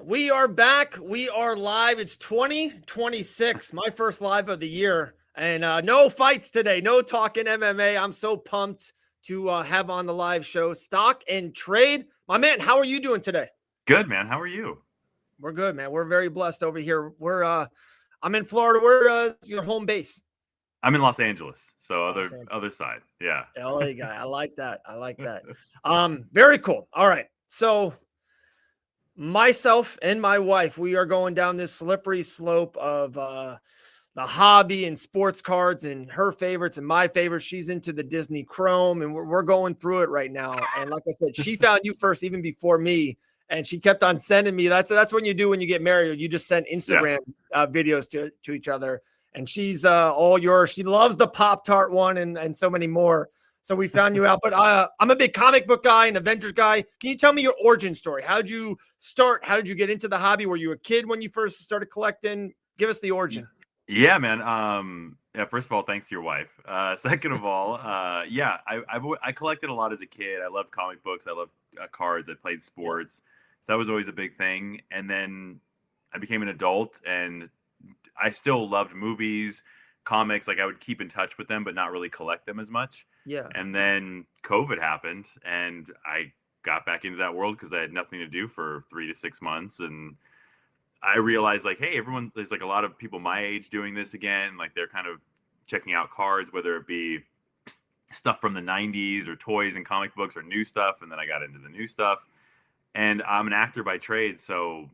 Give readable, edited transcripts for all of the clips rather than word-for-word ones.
We are back. We are live. It's 2026, my first live of the year. And no fights today, no talking MMA. I'm so pumped to have on the live show Stock and Trade. My man, how are you doing today? Good, man. How are you? We're good, man. We're very blessed over here. I'm in Florida. Where your home base? I'm in Los Angeles, so Los Angeles. other side. Yeah. LA guy. I like that. Very cool. All right. So myself and my wife, we are going down this slippery slope of the hobby and sports cards and her favorites and my favorites. She's into the Disney Chrome, and we're going through it right now. And like I said, she found you first, even before me, and she kept on sending me. That's when you do when you get married. You just send Instagram videos to each other. And she's all yours. She loves the Pop-Tart one and so many more. So we found you out. But I'm a big comic book guy and Avengers guy. Can you tell me your origin story? How did you start? How did you get into the hobby? Were you a kid when you first started collecting? Give us the origin. Yeah, man. First of all, thanks to your wife. Second of all, I collected a lot as a kid. I loved comic books. I loved cards. I played sports. So that was always a big thing. And then I became an adult, and I still loved movies, comics. Like I would keep in touch with them, but not really collect them as much. Yeah. And then COVID happened, and I got back into that world because I had nothing to do for 3 to 6 months. And I realized, like, hey, there's like a lot of people my age doing this again. Like they're kind of checking out cards, whether it be stuff from the 90s or toys and comic books or new stuff. And then I got into the new stuff. And I'm an actor by trade, so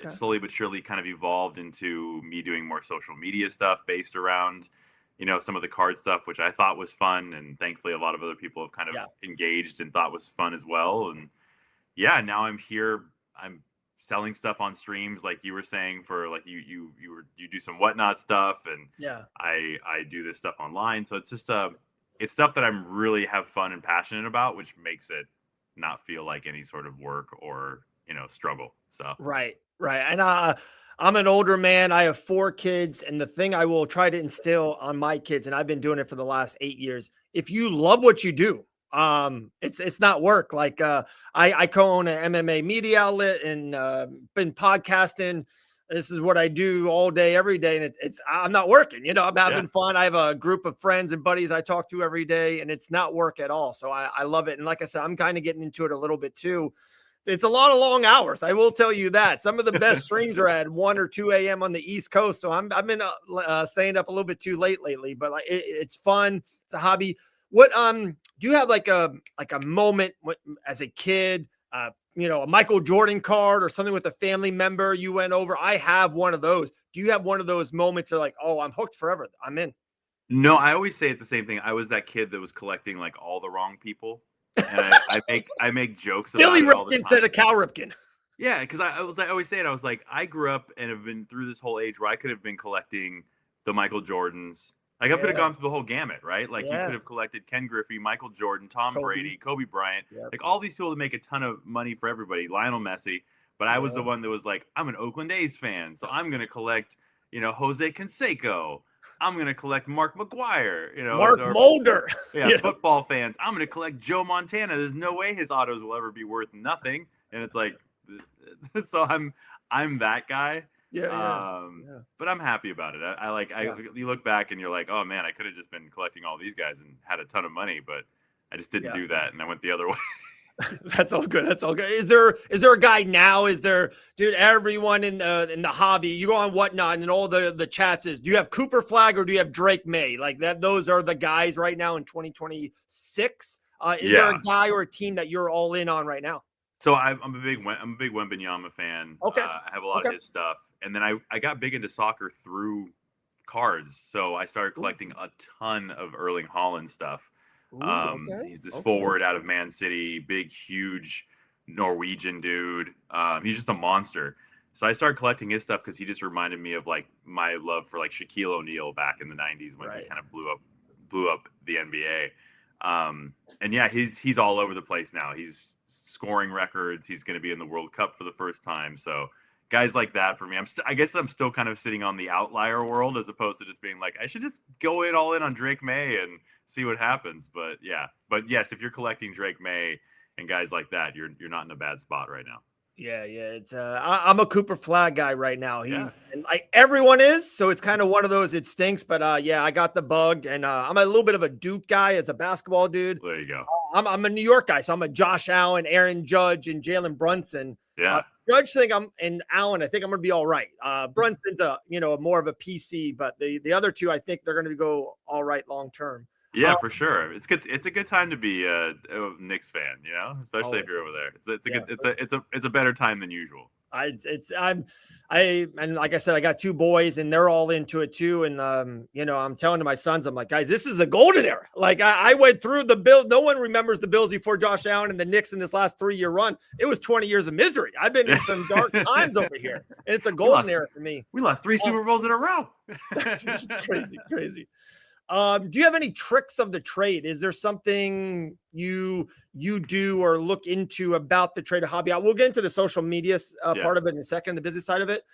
it slowly but surely kind of evolved into me doing more social media stuff based around, some of the card stuff, which I thought was fun. And thankfully, a lot of other people have kind of engaged and thought was fun as well. And yeah, now I'm here. I'm selling stuff on streams, like you were saying, for like you do some whatnot stuff, and I do this stuff online. So it's just it's stuff that I'm really have fun and passionate about, which makes it not feel like any sort of work or struggle. So right. And I'm an older man. I have 4 kids, and the thing I will try to instill on my kids, and I've been doing it for the last 8 years, if you love what you do, it's not work. Like I co-own an MMA media outlet and been podcasting. This is what I do all day, every day. And I'm not working, I'm having fun. I have a group of friends and buddies I talk to every day, and it's not work at all. So I love it. And like I said, I'm kind of getting into it a little bit too. It's a lot of long hours. I will tell you that. Some of the best streams are at 1 or 2 a.m. on the East Coast. So I've been staying up a little bit too late lately, but like it's fun. It's a hobby. What do you have like a moment as a kid, a Michael Jordan card or something with a family member you went over? I have one of those. Do you have one of those moments where like, oh, I'm hooked forever, I'm in? No, I always say it the same thing. I was that kid that was collecting like all the wrong people, and I make jokes about Billy it all the Ripken time. said a Cal Ripken. Yeah, because I always say it. I was like, I grew up and have been through this whole age where I could have been collecting the Michael Jordans. Like I could have gone through the whole gamut, right? Like you could have collected Ken Griffey, Michael Jordan, Tom Brady, Kobe Bryant, like all these people that make a ton of money for everybody, Lionel Messi. But I was the one that was like, I'm an Oakland A's fan, so I'm going to collect, Jose Canseco. I'm going to collect Mark McGwire, Mark Mulder. Football fans. I'm going to collect Joe Montana. There's no way his autos will ever be worth nothing. And it's like, so I'm that guy. But I'm happy about it. You look back and you're like, oh man, I could have just been collecting all these guys and had a ton of money, but I just didn't do that, and I went the other way. That's all good. Is there a guy now? Is there, dude? Everyone in the hobby, you go on Whatnot and all the chats is, do you have Cooper Flag or do you have Drake May? Like that, those are the guys right now in 2026. Is there a guy or a team that you're all in on right now? So I'm a big Wembanyama fan. Okay. I have a lot of his stuff. And then I got big into soccer through cards. So I started collecting a ton of Erling Haaland stuff. He's this forward out of Man City, big, huge Norwegian dude. He's just a monster. So I started collecting his stuff because he just reminded me of like my love for like Shaquille O'Neal back in the 90s when he kind of blew up the NBA. And yeah, he's all over the place now. He's scoring records. He's going to be in the World Cup for the first time. So guys like that for me, I guess I'm still kind of sitting on the outlier world as opposed to just being like, I should just go all in on Drake May and see what happens. But yes, if you're collecting Drake May and guys like that, you're not in a bad spot right now. Yeah, yeah. It's I'm a Cooper Flag guy right now. Yeah, He's and like everyone is, so it's kind of one of those. It stinks, but yeah, I got the bug, and I'm a little bit of a Duke guy as a basketball dude. there you go. I'm a New York guy, so I'm a Josh Allen, Aaron Judge, and Jalen Brunson. Yeah. Judge think I'm and Allen. I think I'm gonna be all right. Brunson's a more of a PC, but the other two, I think they're gonna go all right long term. Yeah, for sure. It's good. It's a good time to be a Knicks fan, especially Oh, if you're over there. It's a yeah. good. It's a better time than usual. And like I said, I got two boys and they're all into it too. And I'm telling to my sons, I'm like, guys, this is a golden era. Like I went through the Bills. No one remembers the Bills before Josh Allen and the Knicks in this last 3-year run. It was 20 years of misery. I've been in some dark times over here, and it's a golden era for me. We lost 3 Super Bowls in a row. It's crazy, crazy. Do you have any tricks of the trade? Is there something you do or look into about the trade of hobby? We'll get into the social media part of it in a second, the business side of it.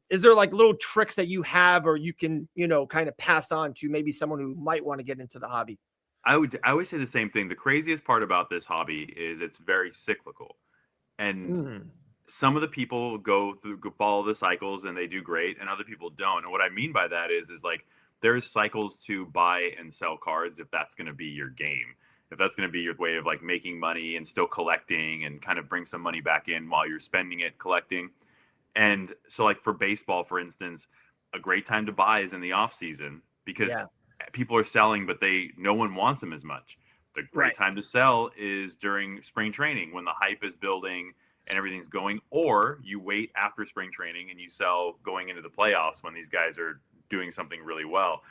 Is there like little tricks that you have or you can, kind of pass on to maybe someone who might want to get into the hobby? I always say the same thing. The craziest part about this hobby is it's very cyclical. And some of the people go follow the cycles and they do great, and other people don't. And what I mean by that is like there's cycles to buy and sell cards if that's going to be your game. If that's going to be your way of like making money and still collecting and kind of bring some money back in while you're spending it collecting. And so like for baseball, for instance, a great time to buy is in the off season because people are selling, but no one wants them as much. The great time to sell is during spring training when the hype is building and everything's going, or you wait after spring training and you sell going into the playoffs when these guys are doing something really well.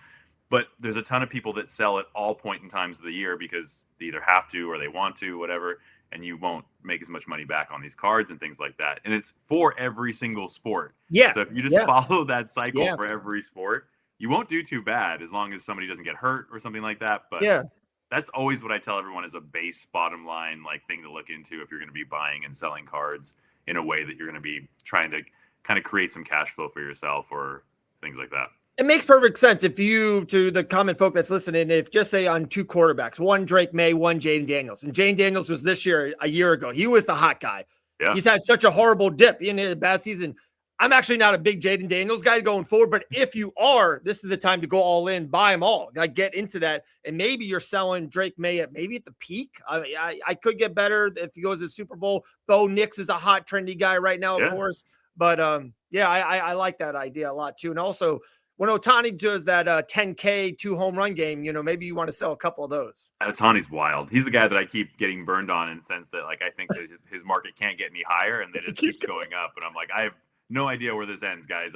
But there's a ton of people that sell at all point in times of the year because they either have to or they want to, whatever, and you won't make as much money back on these cards and things like that. And it's for every single sport. Yeah. So if you just follow that cycle for every sport, you won't do too bad as long as somebody doesn't get hurt or something like that. But that's always what I tell everyone is a base bottom line like thing to look into if you're going to be buying and selling cards in a way that you're going to be trying to kind of create some cash flow for yourself or things like that. It makes perfect sense if you, to the common folk that's listening, if just say on two quarterbacks, one Drake May, one Jaden Daniels. And Jaden Daniels was this year, a year ago. He was the hot guy. Yeah. He's had such a horrible dip in a bad season. I'm actually not a big Jaden Daniels guy going forward, but if you are, this is the time to go all in, buy them all. Like get into that. And maybe you're selling Drake May at the peak. I could get better if he goes to the Super Bowl. Bo Nix is a hot, trendy guy right now, of course. But I like that idea a lot too. And also, when Ohtani does that 10K 2 home run game, maybe you want to sell a couple of those. Ohtani's wild. He's the guy that I keep getting burned on in the sense that like I think that his market can't get any higher and that it keeps going up. And I'm like, I have no idea where this ends, guys.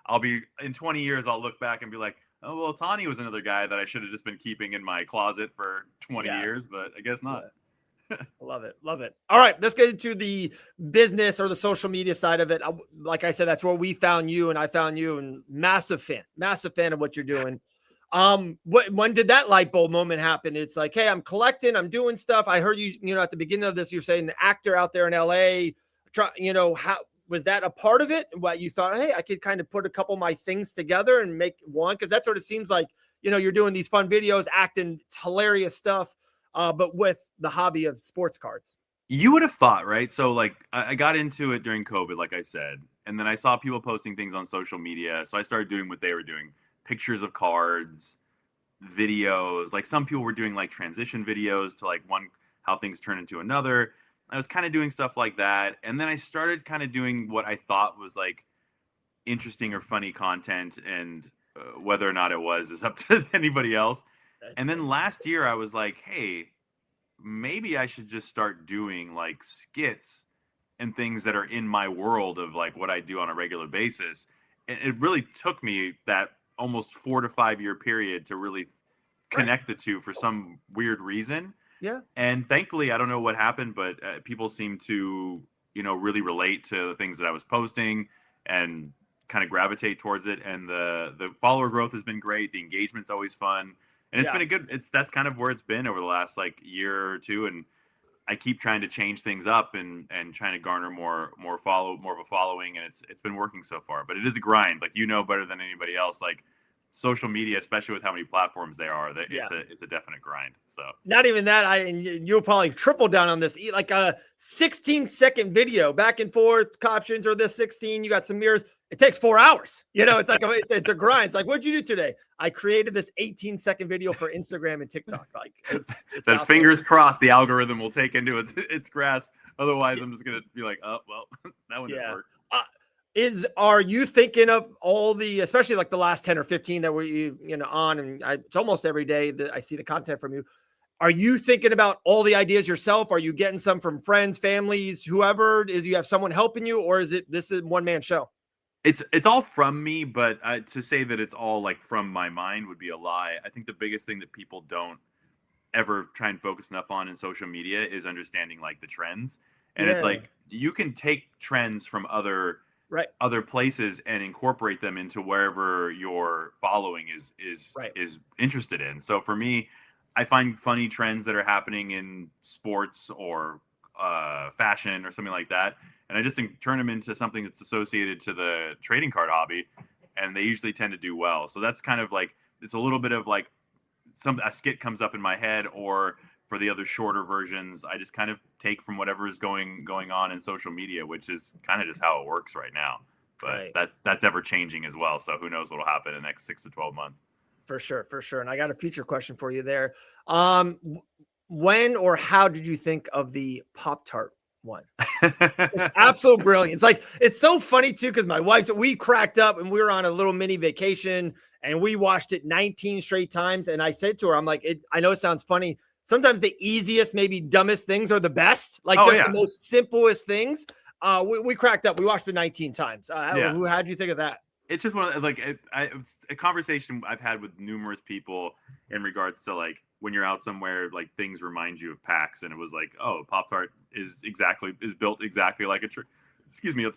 I'll be in 20 years, I'll look back and be like, oh, well, Ohtani was another guy that I should have just been keeping in my closet for 20 years, but I guess not. Love it. Love it. All right. Let's get into the business or the social media side of it. Like I said, that's where we found you and I found you, and massive fan of what you're doing. When did that light bulb moment happen? It's like, hey, I'm collecting, I'm doing stuff. I heard you, at the beginning of this, you're saying an actor out there in LA, how was that a part of it? What you thought, hey, I could kind of put a couple of my things together and make one? Cause that's what it seems like, you're doing these fun videos, acting, hilarious stuff. But with the hobby of sports cards. You would have thought, right? So like I got into it during COVID, like I said, and then I saw people posting things on social media. So I started doing what they were doing, pictures of cards, videos. Like some people were doing like transition videos to like how things turn into another. I was kind of doing stuff like that. And then I started kind of doing what I thought was like interesting or funny content, and whether or not it was is up to anybody else. And then last year I was like, hey, maybe I should just start doing like skits and things that are in my world of like what I do on a regular basis. And it really took me that almost 4 to 5 year period to really connect the two for some weird reason. Yeah. And thankfully, I don't know what happened, but people seem to, really relate to the things that I was posting and kind of gravitate towards it. And the follower growth has been great. The engagement's always fun. And it's been that's kind of where it's been over the last like year or two. And I keep trying to change things up and trying to garner more of a following. And it's been working so far, but it is a grind. Like, better than anybody else. Like social media, especially with how many platforms there are, that Yeah. it's a definite grind. So Not even that. And you'll probably triple down on this. Like a 16-second video, back and forth captions, or this 16. You got some mirrors. It takes 4 hours. It's like it's a grind. It's like, what'd you do today? I created this 18-second video for Instagram and TikTok. Like it's that fingers crossed the algorithm will take into its grasp. Otherwise, I'm just gonna be like, oh well, that one didn't work. Are you thinking of all the, especially like the last 10 or 15 that were on, and it's almost every day that I see the content from you. Are you thinking about all the ideas yourself? Are you getting some from friends, families, whoever? You have someone helping you, or this is one man show? It's all from me, but to say that it's all like from my mind would be a lie. I think the biggest thing that people don't ever try and focus enough on in social media is understanding like the trends. And it's like, you can take trends from other places and incorporate them into wherever your following is interested in. So for me, I find funny trends that are happening in sports or fashion or something like that, and I just turn them into something that's associated to the trading card hobby, and they usually tend to do well. So that's kind of like, it's a little bit of like a skit comes up in my head, or for the other shorter versions, I just kind of take from whatever is going on in social media, which is kind of just how it works right now. But that's ever changing as well. So who knows what will happen in the next 6 to 12 months. For sure. And I got a future question for you there. When or how did you think of the Pop-Tart one? It's absolute brilliant. It's so funny too, because my wife, we cracked up and we were on a little mini vacation and we watched it 19 straight times. And I said to her, I'm like, I know it sounds funny. Sometimes the easiest, maybe dumbest things are the best. The most simplest things. We cracked up. We watched it 19 times. How'd you think of that? It's just one of a conversation I've had with numerous people in regards to like when you're out somewhere, like things remind you of packs, and it was like, oh, Pop-Tart is built exactly like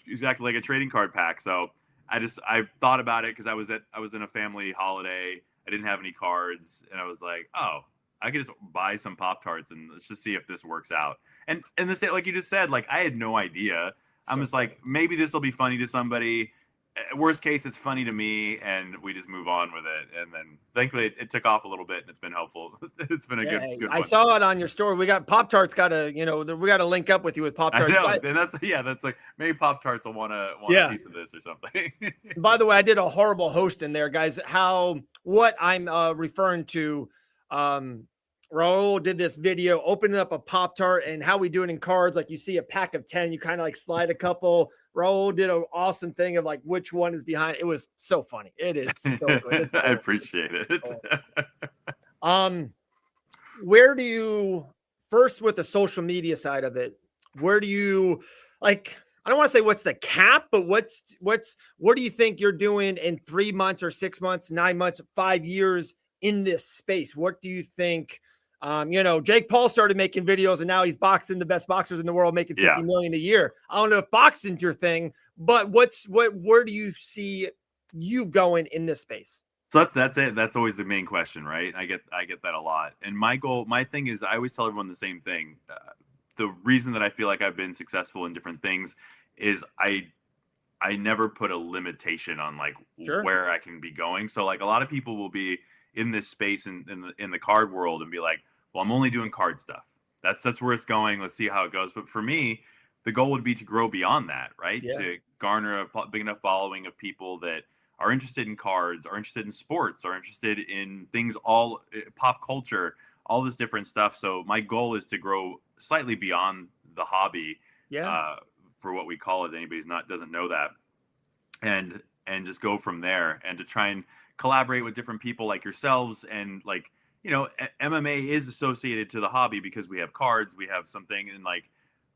exactly like a trading card pack. So I thought about it because I was in a family holiday. I didn't have any cards, and I was like, oh, I could just buy some Pop-Tarts and let's just see if this works out. And this, like you just said, like I had no idea. I'm just like, maybe this will be funny to somebody. Worst case, it's funny to me, and we just move on with it. And then thankfully it took off a little bit and it's been helpful. It's been a good one. I saw it on your story. We got Pop-Tarts we got to link up with you with Pop-Tarts. I know. And that's like, maybe Pop-Tarts will want a piece of this or something. By the way, I did a horrible host in there, guys. What I'm referring to, Raul did this video opening up a Pop-Tart and how we do it in cards. Like you see a pack of 10, you kind of like slide a couple. Raul did an awesome thing of like which one is behind. It was so funny. It is so good. I appreciate it. Where do you, first with the social media side of it, where do you like, I don't want to say what's the cap, but what do you think you're doing in 3 months or 6 months, 9 months, 5 years in this space? What do you think? Jake Paul started making videos and now he's boxing the best boxers in the world, making 50 million a year. I don't know if boxing's your thing, but where do you see you going in this space? So that's it. That's always the main question, right? I get that a lot. And my thing is, I always tell everyone the same thing. The reason that I feel like I've been successful in different things is I never put a limitation on like where I can be going. So like a lot of people will be in this space in the card world and be like, well, I'm only doing card stuff. That's where it's going. Let's see how it goes. But for me, the goal would be to grow beyond that, right? Yeah. To garner a big enough following of people that are interested in cards, are interested in sports, are interested in things, all pop culture, all this different stuff. So my goal is to grow slightly beyond the hobby, for what we call it. Anybody doesn't know that, and just go from there, and to try and collaborate with different people like yourselves. And like, MMA is associated to the hobby because we have cards, we have something, and like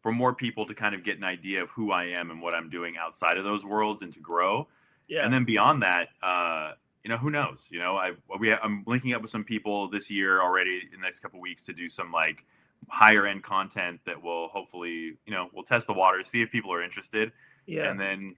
for more people to kind of get an idea of who I am and what I'm doing outside of those worlds and to grow. Yeah. And then beyond that, who knows? I'm linking up with some people this year already in the next couple of weeks to do some like higher end content that will hopefully, we'll test the waters, see if people are interested. Yeah. And then,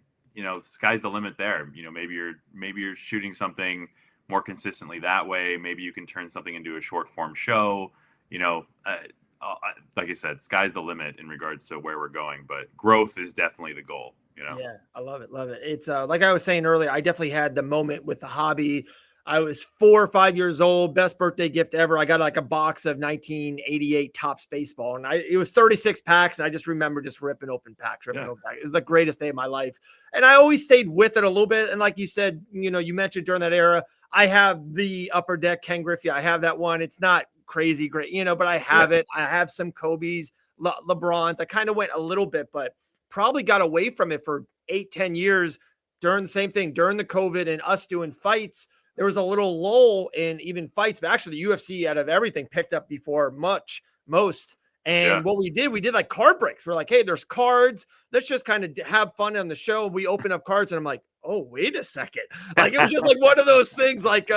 sky's the limit there. Maybe you're shooting something more consistently that way. Maybe you can turn something into a short form show. Like I said, sky's the limit in regards to where we're going, but growth is definitely the goal. Yeah, I love it. It's like I was saying earlier, I definitely had the moment with the hobby. I was 4 or 5 years old. Best birthday gift ever. I got like a box of 1988 Topps baseball, and it was 36 packs. And I just remember just ripping open packs. It was the greatest day of my life, and I always stayed with it a little bit. And like you said, you mentioned during that era, I have the Upper Deck Ken Griffey. I have that one. It's not crazy great, but I have it. I have some Kobe's, LeBron's. I kind of went a little bit, but probably got away from it for 8-10 years during the same thing during the COVID and us doing fights. There was a little lull in even fights, but actually the UFC out of everything picked up before most. And what we did like card breaks. We're like, hey, there's cards. Let's just kind of have fun on the show. We open up cards and I'm like, oh, wait a second. Like it was just like one of those things like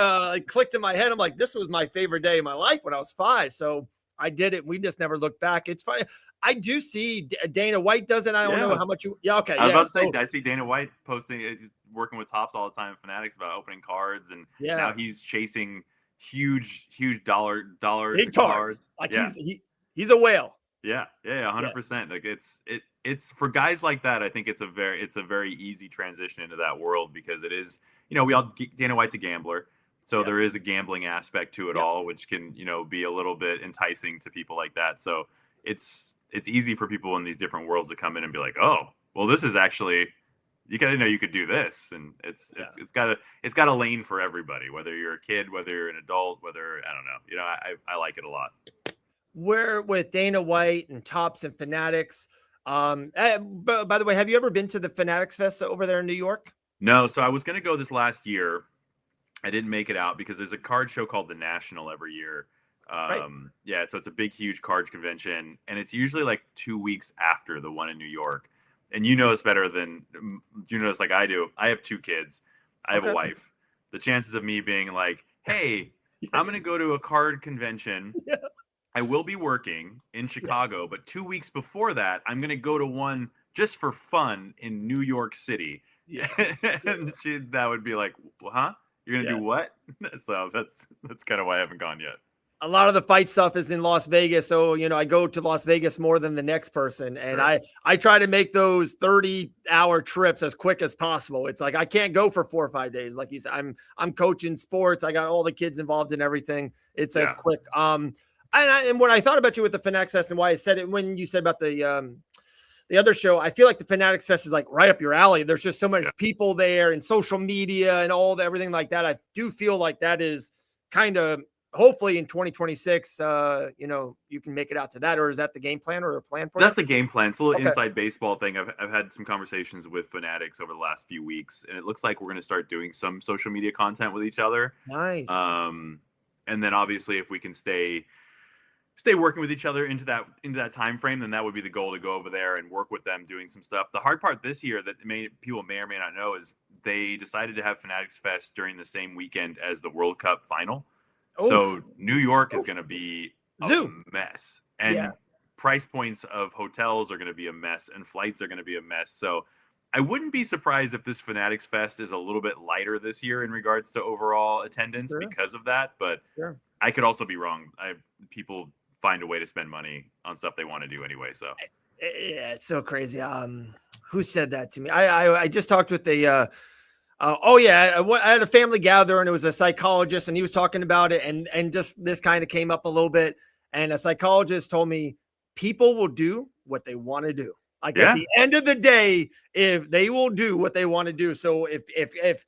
clicked in my head. I'm like, this was my favorite day of my life when I was 5. So I did it. We just never looked back. It's funny. I do see Dana White does it. I don't know how much you. Yeah, okay. I was about to say, I see Dana White posting. He's working with Topps all the time, Fanatics, about opening cards, and now he's chasing huge dollar cards. Like he's a whale. Yeah, 100%. Like it's for guys like that. I think it's a very easy transition into that world because it is. Dana White's a gambler. So there is a gambling aspect to it all, which can, be a little bit enticing to people like that. So it's easy for people in these different worlds to come in and be like, oh, well, this is actually, you got to know you could do this. And it's got a lane for everybody, whether you're a kid, whether you're an adult, whether, I don't know, I like it a lot. We're with Dana White and Topps and Fanatics. By the way, have you ever been to the Fanatics Fest over there in New York? No. So I was going to go this last year. I didn't make it out because there's a card show called the National every year. Yeah, so it's a big, huge cards convention, and it's usually like 2 weeks after the one in New York. And you know this better than you know this like I do. I have 2 kids. I have a wife. The chances of me being like, "Hey, I'm going to go to a card convention. I will be working in Chicago, but 2 weeks before that, I'm going to go to one just for fun in New York City." And that would be like, well, "Huh? You're going to do what?" So that's kind of why I haven't gone yet. A lot of the fight stuff is in Las Vegas. So, I go to Las Vegas more than the next person. And I try to make those 30-hour trips as quick as possible. It's like, I can't go for 4 or 5 days. Like you said, I'm coaching sports. I got all the kids involved in everything. It's as quick. And when I thought about you with the Fanatics Fest and why I said it, when you said about the other show, I feel like the Fanatics Fest is like right up your alley. There's just so many people there and social media and everything like that. I do feel like that is kind of, hopefully in 2026, you can make it out to that. Or is that the game plan or a plan for That's the game plan. It's a little inside baseball thing. I've had some conversations with Fanatics over the last few weeks, and it looks like we're going to start doing some social media content with each other. Nice. And then obviously if we can stay working with each other into that time frame, then that would be the goal, to go over there and work with them doing some stuff. The hard part this year that people may or may not know is they decided to have Fanatics Fest during the same weekend as the World Cup final. So New York is going to be a mess, and price points of hotels are going to be a mess, and flights are going to be a mess. So I wouldn't be surprised if this Fanatics Fest is a little bit lighter this year in regards to overall attendance because of that. But I could also be wrong. People find a way to spend money on stuff they want to do anyway. So it's so crazy. Who said that to me? I just talked with the I had a family gather, and it was a psychologist, and he was talking about it, and just this kind of came up a little bit. And a psychologist told me people will do what they want to do. Like at the end of the day, if they will do what they want to do. So if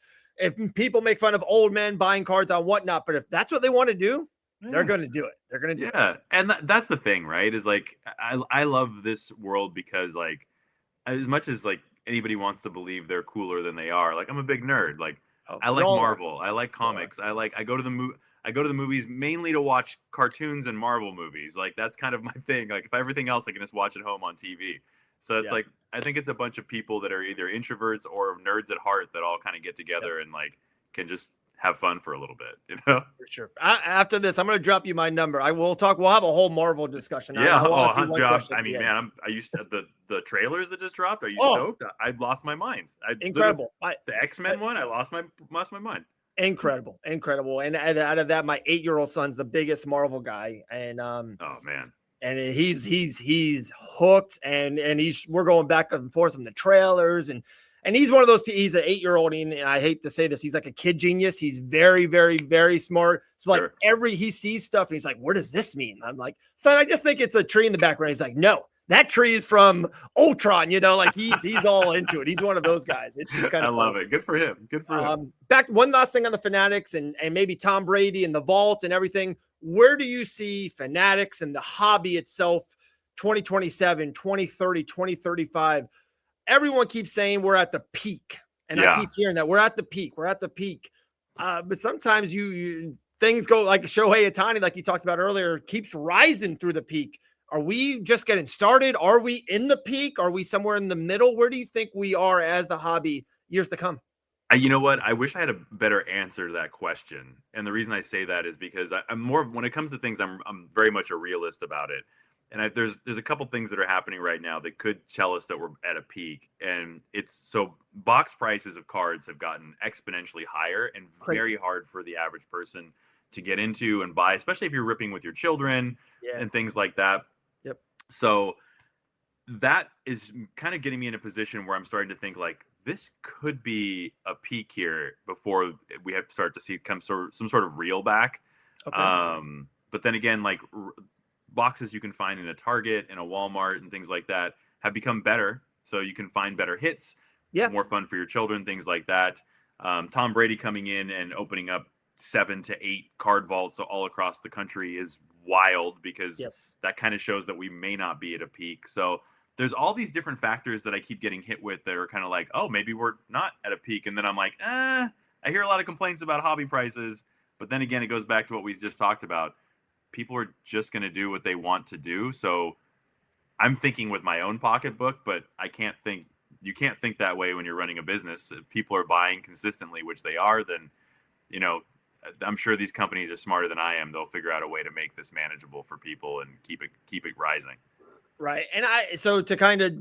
people make fun of old men buying cards on whatnot, but if that's what they want to do, they're going to do it. They're going to do it. Yeah. And that's the thing, right? Is like, I love this world because, like, as much as like anybody wants to believe they're cooler than they are, like, I'm a big nerd. Like, I like Marvel. I like comics. I go to the movies mainly to watch cartoons and Marvel movies. Like, that's kind of my thing. Like, if everything else, I can just watch at home on TV. So it's like, I think it's a bunch of people that are either introverts or nerds at heart that all kind of get together and like can just have fun for a little bit, For sure. After this, I'm going to drop you my number. We'll have a whole Marvel discussion. Josh, I mean, man, I used to, the trailers that just dropped. Are you stoked? I lost my mind. Incredible. The X-Men one, I lost my mind. Incredible. And out of that, my 8-year-old son's the biggest Marvel guy. And oh man. And he's hooked, and we're going back and forth on the trailers, and And he's one of those. He's an 8-year-old, and I hate to say this, he's like a kid genius. He's very, very, very smart. So like Sure. he sees stuff, and he's like, "What does this mean?" I'm like, "Son, I just think it's a tree in the background." He's like, "No, that tree is from Ultron." Like he's all into it. He's one of those guys. It's kind I of love it. Good for him. Good for him. Back one last thing on the Fanatics and maybe Tom Brady and the vault and everything. Where do you see Fanatics and the hobby itself 2027, 2030, 2035? Everyone keeps saying we're at the peak. And I keep hearing that we're at the peak. We're at the peak. But sometimes you things go like Shohei Ohtani, like you talked about earlier, keeps rising through the peak. Are we just getting started? Are we in the peak? Are we somewhere in the middle? Where do you think we are as the hobby years to come? You know what? I wish I had a better answer to that question. And the reason I say that is because I'm more, when it comes to things, I'm very much a realist about it. And there's a couple things that are happening right now that could tell us that we're at a peak. And it's so box prices of cards have gotten exponentially higher and very hard for the average person to get into and buy, especially if you're ripping with your children and things like that. Yep. So that is kind of getting me in a position where I'm starting to think like this could be a peak here before we have to start to see some sort of reel back. Okay. But then again, like boxes you can find in a Target and a Walmart and things like that have become better. So you can find better hits, more fun for your children, things like that. Tom Brady coming in and opening up 7 to 8 card vaults all across the country is wild because that kind of shows that we may not be at a peak. So there's all these different factors that I keep getting hit with that are kind of like, oh, maybe we're not at a peak. And then I'm like, I hear a lot of complaints about hobby prices. But then again, it goes back to what we just talked about. People are just going to do what they want to do. So I'm thinking with my own pocketbook, but you can't think that way when you're running a business. If people are buying consistently, which they are, then, I'm sure these companies are smarter than I am. They'll figure out a way to make this manageable for people and keep it rising. Right. And so to kind of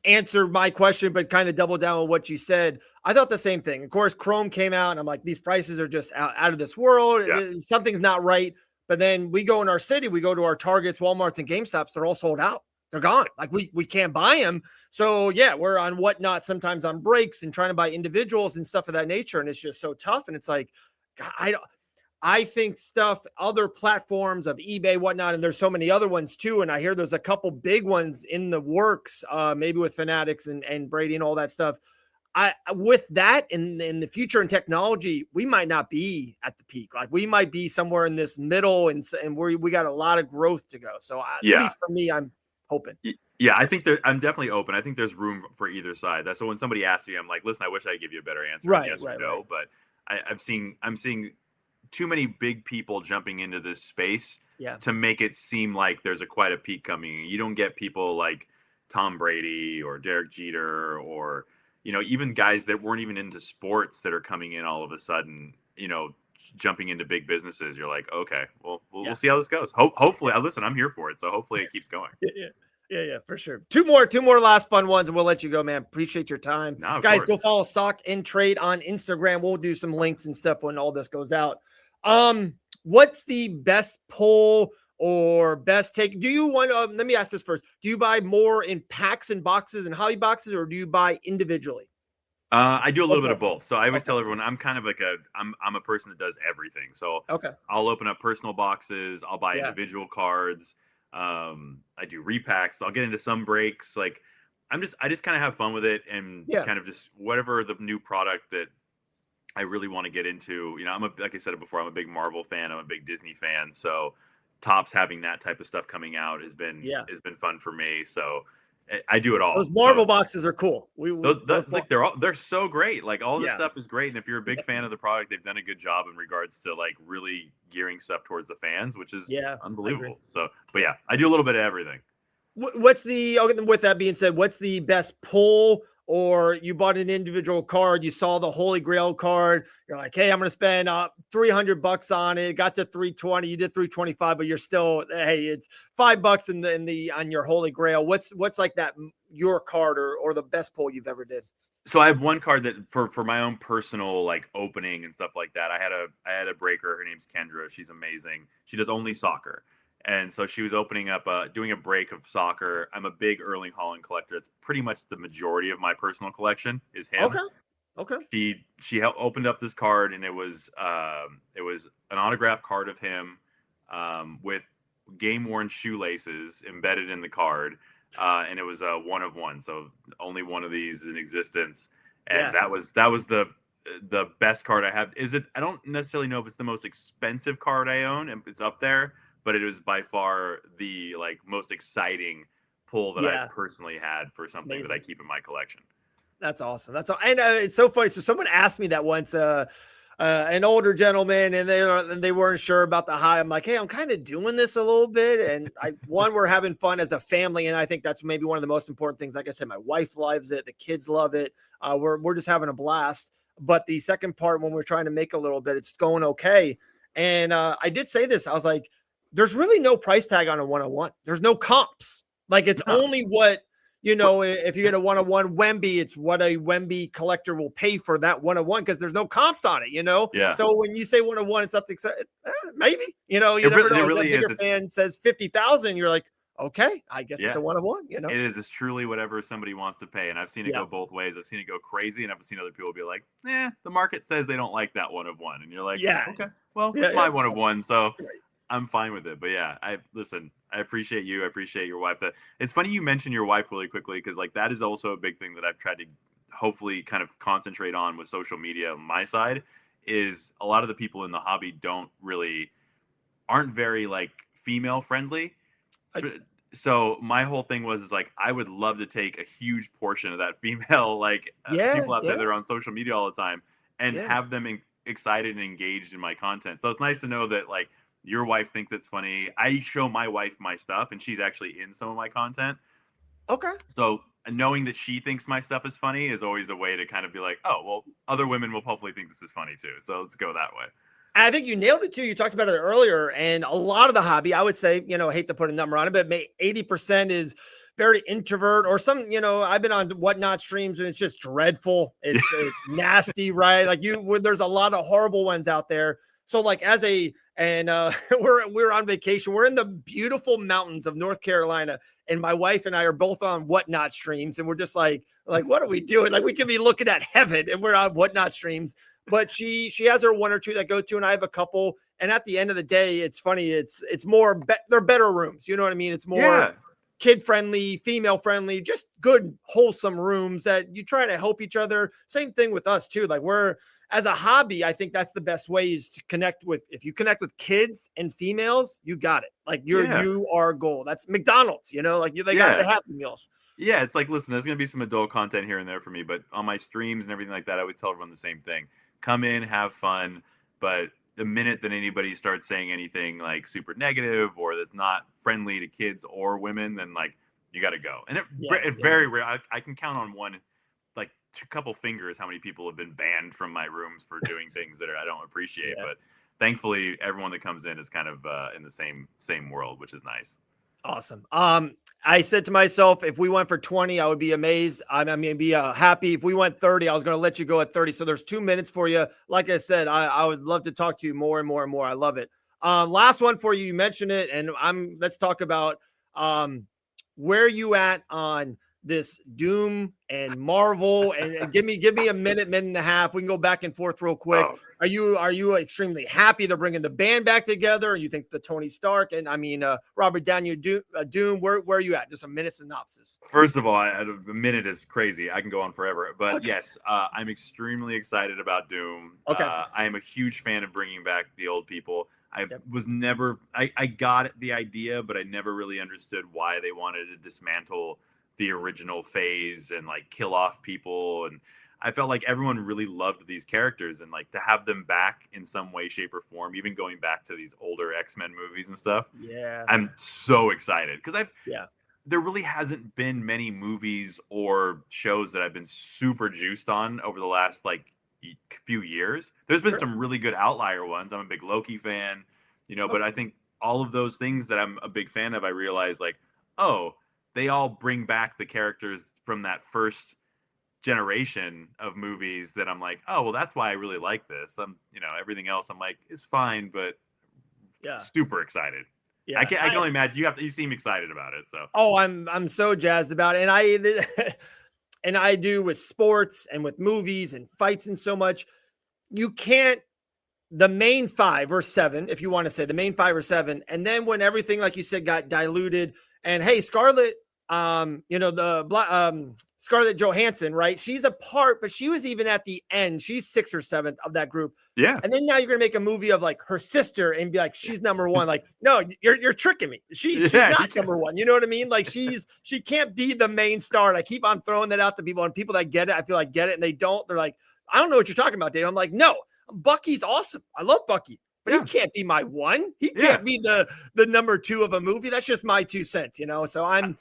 answer my question, but kind of double down on what you said, I thought the same thing. Of course, Chrome came out and I'm like, these prices are just out of this world. Yeah. Something's not right. But then we go in our city, we go to our Targets, Walmarts, and GameStops. They're all sold out. They're gone. Like we can't buy them. So yeah, we're on Whatnot, sometimes on breaks and trying to buy individuals and stuff of that nature. And it's just so tough. And it's like, I think other platforms of eBay, Whatnot, and there's so many other ones too. And I hear there's a couple big ones in the works, maybe with Fanatics and Brady and all that stuff. With that in the future and technology, we might not be at the peak. Like we might be somewhere in this middle and we got a lot of growth to go. So at least for me, I'm hoping. Yeah, I think I'm definitely open. I think there's room for either side. That's so when somebody asks me, I'm like, listen, I wish I could give you a better answer. Yes or no. But I'm seeing too many big people jumping into this space to make it seem like there's quite a peak coming. You don't get people like Tom Brady or Derek Jeter or, even guys that weren't even into sports that are coming in all of a sudden, jumping into big businesses. You're like, okay, well, we'll see how this goes. Hopefully, listen, I'm here for it. So hopefully it keeps going. Yeah, for sure. Two more last fun ones, and we'll let you go, man. Appreciate your time. No, guys, go follow Stock and Trade on Instagram. We'll do some links and stuff when all this goes out. What's the best pull or best take? Do you want let me ask this first. Do you buy more in packs and boxes and hobby boxes, or do you buy individually? I do a little bit of both. So I always tell everyone I'm kind of like I'm a person that does everything. So I'll open up personal boxes, I'll buy individual cards. I do repacks. I'll get into some breaks. Like I just kind of have fun with it and kind of just whatever the new product that I really want to get into. Like I said it before, I'm a big Marvel fan. I'm a big Disney fan. So Topps having that type of stuff coming out has been fun for me. So I do it all. Those Marvel boxes are cool. They're so great. Like all this stuff is great. And if you're a big fan of the product, they've done a good job in regards to like really gearing stuff towards the fans, which is unbelievable. So, but yeah, I do a little bit of everything. With that being said, what's the best pull? Or you bought an individual card, you saw the Holy Grail card, you're like, hey, I'm going to spend $300 on it. Got to 320, you did 325, but you're still, hey, it's $5 on your Holy Grail. What's like that your card or the best pull you've ever did? So I have one card that for my own personal like opening and stuff like that. I had a breaker. Her name's Kendra. She's amazing. She does only soccer. And so she was opening up, doing a break of soccer. I'm a big Erling Haaland collector. It's pretty much the majority of my personal collection is him. Okay. Okay. Opened up this card, and it was an autographed card of him, with game worn shoelaces embedded in the card, and it was a one of one, so only one of these in existence. And Yeah. that was the best card I have. Is it? I don't necessarily know if it's the most expensive card I own, and it's up there, but it was by far the like most exciting pull that Yeah. I've personally had for something that I Amazing. keep in my collection. That's awesome. That's all. And it's so funny. So someone asked me that once, an older gentleman, and they weren't sure about the high. I'm like, hey, I'm kind of doing this a little bit, and we're having fun as a family, and I think that's maybe one of the most important things. Like I said, my wife loves it, the kids love it. We're just having a blast. But the second part, when we're trying to make a little bit, it's going okay. And I did say this. I was like, there's really no price tag on a 101. There's no comps. Like it's No. only what. If you get a 101 Wemby, it's what a Wemby collector will pay for that 101 because there's no comps on it, Yeah. So when you say 101, it's something maybe, you It never know. really If a bigger is. fan says 50,000, you're like, okay, I guess it's Yeah. a 101, It is. It's truly whatever somebody wants to pay. And I've seen it Yeah. go both ways. I've seen it go crazy, and I've seen other people be like, the market says they don't like that one of one. And you're like, Yeah. okay, well, Yeah, it's my yeah. one of one. So Right. I'm fine with it. But yeah, I appreciate you. I appreciate your wife. It's funny you mentioned your wife really quickly, because like that is also a big thing that I've tried to hopefully kind of concentrate on with social media on my side. Is a lot of the people in the hobby aren't very like female friendly. So my whole thing is like, I would love to take a huge portion of that female, like people out there that are on social media all the time, and have them excited and engaged in my content. So it's nice to know that like your wife thinks it's funny. I show my wife my stuff, and she's actually in some of my content. Okay. So knowing that she thinks my stuff is funny is always a way to kind of be like, oh, well, other women will hopefully think this is funny too. So let's go that way. And I think you nailed it too. You talked about it earlier, and a lot of the hobby, I would say, I hate to put a number on it, but 80% is very introvert, or some, I've been on Whatnot streams and it's just dreadful. It's nasty, right? Like there's a lot of horrible ones out there. So like we're on vacation. We're in the beautiful mountains of North Carolina, and my wife and I are both on Whatnot streams, and we're just like, what are we doing? Like we could be looking at heaven, and we're on Whatnot streams. But she has her one or two that go to, and I have a couple. And at the end of the day, it's funny. It's more, they're better rooms. You know what I mean? It's more kid friendly, female friendly, just good, wholesome rooms that you try to help each other. Same thing with us too. Like as a hobby, I think that's the best way is to connect with. If you connect with kids and females, you got it. Like you are gold. That's McDonald's. They got the Happy Meals. Yeah, it's like, listen, there's gonna be some adult content here and there for me, but on my streams and everything like that, I always tell everyone the same thing. Come in, have fun, but the minute that anybody starts saying anything like super negative or that's not friendly to kids or women, then like you got to go. And it's very rare. I can count on one, like a couple fingers, how many people have been banned from my rooms for doing things that I don't appreciate. But thankfully, everyone that comes in is kind of in the same world, which is nice. Awesome. I said to myself, if we went for 20, I would be amazed. I mean, be happy. If we went 30, I was going to let you go at 30. So there's 2 minutes for you. Like I said, I would love to talk to you more and more and more. I love it. Last one for you. You mentioned it, and let's talk about where you at on this Doom and Marvel, and give me a minute and a half. We can go back and forth real quick. Oh. Are you extremely happy they're bringing the band back together? You think the Tony Stark and Robert Downey Doom? Where are you at? Just a minute synopsis. First of all, a minute is crazy. I can go on forever, but yes, I'm extremely excited about Doom. Okay, I am a huge fan of bringing back the old people. I got the idea, but I never really understood why they wanted to dismantle the original phase and like kill off people. And I felt like everyone really loved these characters, and like to have them back in some way, shape, or form, even going back to these older X-Men movies and stuff. Yeah, I'm so excited because there really hasn't been many movies or shows that I've been super juiced on over the last like few years. There's been some really good outlier ones. I'm a big Loki fan, but I think all of those things that I'm a big fan of, I realized like, oh, they all bring back the characters from that first generation of movies that I'm like, oh, well, that's why I really like this. Everything else I'm like is fine, but super excited. I Yeah. can only imagine you seem excited about it. So Oh, I'm so jazzed about it. And I do with sports and with movies and fights and so much. You can't the main 5 or 7, if you want to say the main 5 or 7, and then when everything, like you said, got diluted, and hey, Scarlett, Scarlett Johansson, right? She's a part, but she was even at the end. She's 6th or 7th of that group. yeah, And then now you're gonna make a movie of like her sister and be like, she's number 1. Like, no, you're tricking me. She's not number 1. You know what I mean? Like she can't be the main star. And I keep on throwing that out to people, and people that get it, I feel like get it, and they don't. They're like, I don't know what you're talking about, Dave. I'm like, no, Bucky's awesome. I love Bucky, but he can't be my 1. He can't be the number 2 of a movie. That's just my 2 cents, you know. So I'm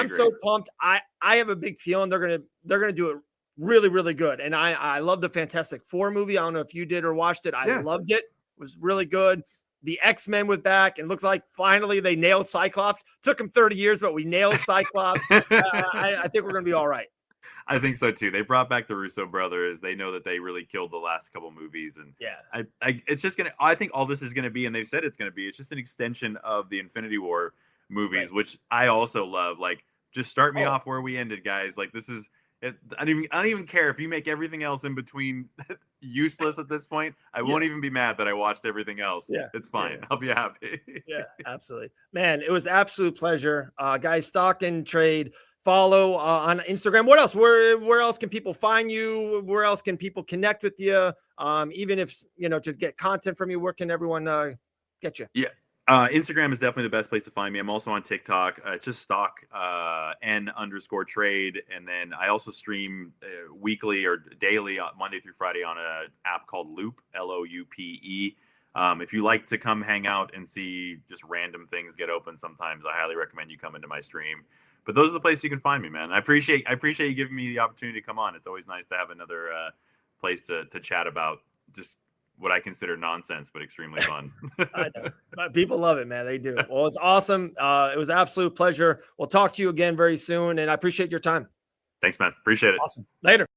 so pumped. I have a big feeling they're gonna do it really, really good. And I love the Fantastic Four movie. I don't know if you did or watched it. I loved it. It was really good. The X-Men was back, and looks like finally they nailed Cyclops. Took them 30 years, but we nailed Cyclops. I think we're gonna be all right. I think so too. They brought back the Russo brothers. They know that they really killed the last couple movies, and it's just gonna. I think all this is gonna be, and they've said it's gonna be. It's just an extension of the Infinity War movies, which I also love. Like, just start me off where we ended, guys. Like, this is. I don't even care if you make everything else in between useless at this point. I won't even be mad that I watched everything else. Yeah, it's fine. I'll be happy. Yeah, absolutely, man. It was absolute pleasure, guys. Stock and trade. Follow on Instagram. What else? Where else can people find you? Where else can people connect with you? Even if to get content from you, where can everyone get you? Yeah. Instagram is definitely the best place to find me. I'm also on TikTok, just stock N_trade. And then I also stream weekly or daily, Monday through Friday, on an app called Loop, LOUPE. If you like to come hang out and see just random things get open sometimes, I highly recommend you come into my stream. But those are the places you can find me, man. I appreciate you giving me the opportunity to come on. It's always nice to have another place to chat about just what I consider nonsense, but extremely fun. I know. But people love it, man. They do. Well, it's awesome. It was an absolute pleasure. We'll talk to you again very soon, and I appreciate your time. Thanks, man. Appreciate it. Awesome. Later.